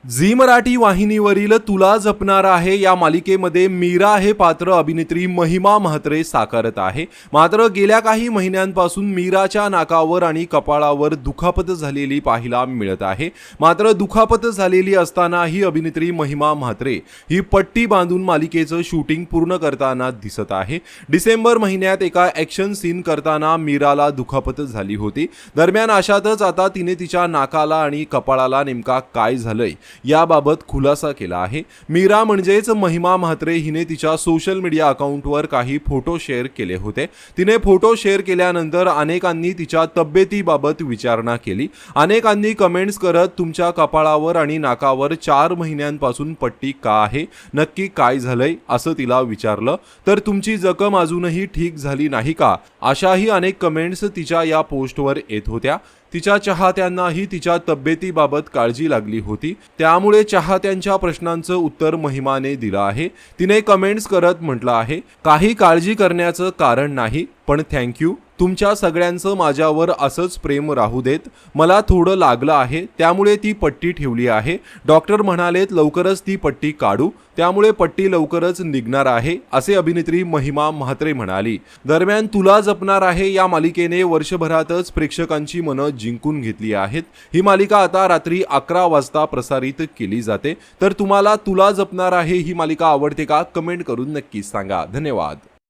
Zee Marathi वाहिनीवरील तुला जपणार आहे या मालिकेमध्ये मीरा हे पात्र अभिनेत्री महिमा म्हात्रे साकारत आहे. मात्र गेल्या काही महिन्यांपासून मीराच्या नाकावर आणि कपाळावर दुखापत झालेली पाहायला मिळत आहे. मात्र दुखापत झालेली असताना ही अभिनेत्री महिमा म्हात्रे ही पट्टी बांधून मालिकेचं शूटिंग पूर्ण करताना दिसत आहे. डिसेंबर महिन्यात एका ॲक्शन सीन करताना मीराला दुखापत झाली होती. दरम्यान अशातच आता तिने तिच्या नाकाला आणि कपाळाला नेमका काय झालंय याबाबत खुलासा केला आहे. मीरा म्हणजेच महिमा म्हात्रे हिने तिच्या सोशल मीडिया अकाउंटवर काही फोटो शेअर केले होते. तिने फोटो शेअर केल्यानंतर अनेकांनी तिच्या तब्येतीबाबत विचारणा केली. अनेकांनी कमेंट्स करत तुमच्या कपाळावर आणि नाकावर 4 महिन्यांपासून पट्टी का आहे, नक्की काय झालंय असं तिला विचारलं. तर तुमची जखम अजूनही ठीक झाली नाही का, अशाही अनेक कमेंट्स तिच्या या पोस्टवर येत होत्या. तिच्या चाहत्यांनाही तिच्या तब्येतीबाबत काळजी लागली होती. त्यामुळे चाहत्यांच्या प्रश्नांचं उत्तर महिमाने दिलं आहे. तिने कमेंट्स करत म्हटलं आहे, काही काळजी करण्याचं कारण नाही, पण थँक्यू. तुमच्या सगळ्यांचं माझ्यावर असंच प्रेम राहू देत. मला थोडं लागलं आहे, त्यामुळे ती पट्टी ठेवली आहे. डॉक्टर म्हणालेत लवकरच ती पट्टी काढू, त्यामुळे पट्टी लवकरच निघणार आहे, असे अभिनेत्री महिमा म्हात्रे म्हणाली. दरम्यान तुला जपणार आहे या मालिकेने वर्षभरातच प्रेक्षकांची मनं जिंकून घेतली आहेत. ही मालिका आता रात्री 11 वाजता प्रसारित केली जाते. तर तुम्हाला तुला जपणार आहे ही मालिका आवडते का, कमेंट करून नक्की सांगा. धन्यवाद.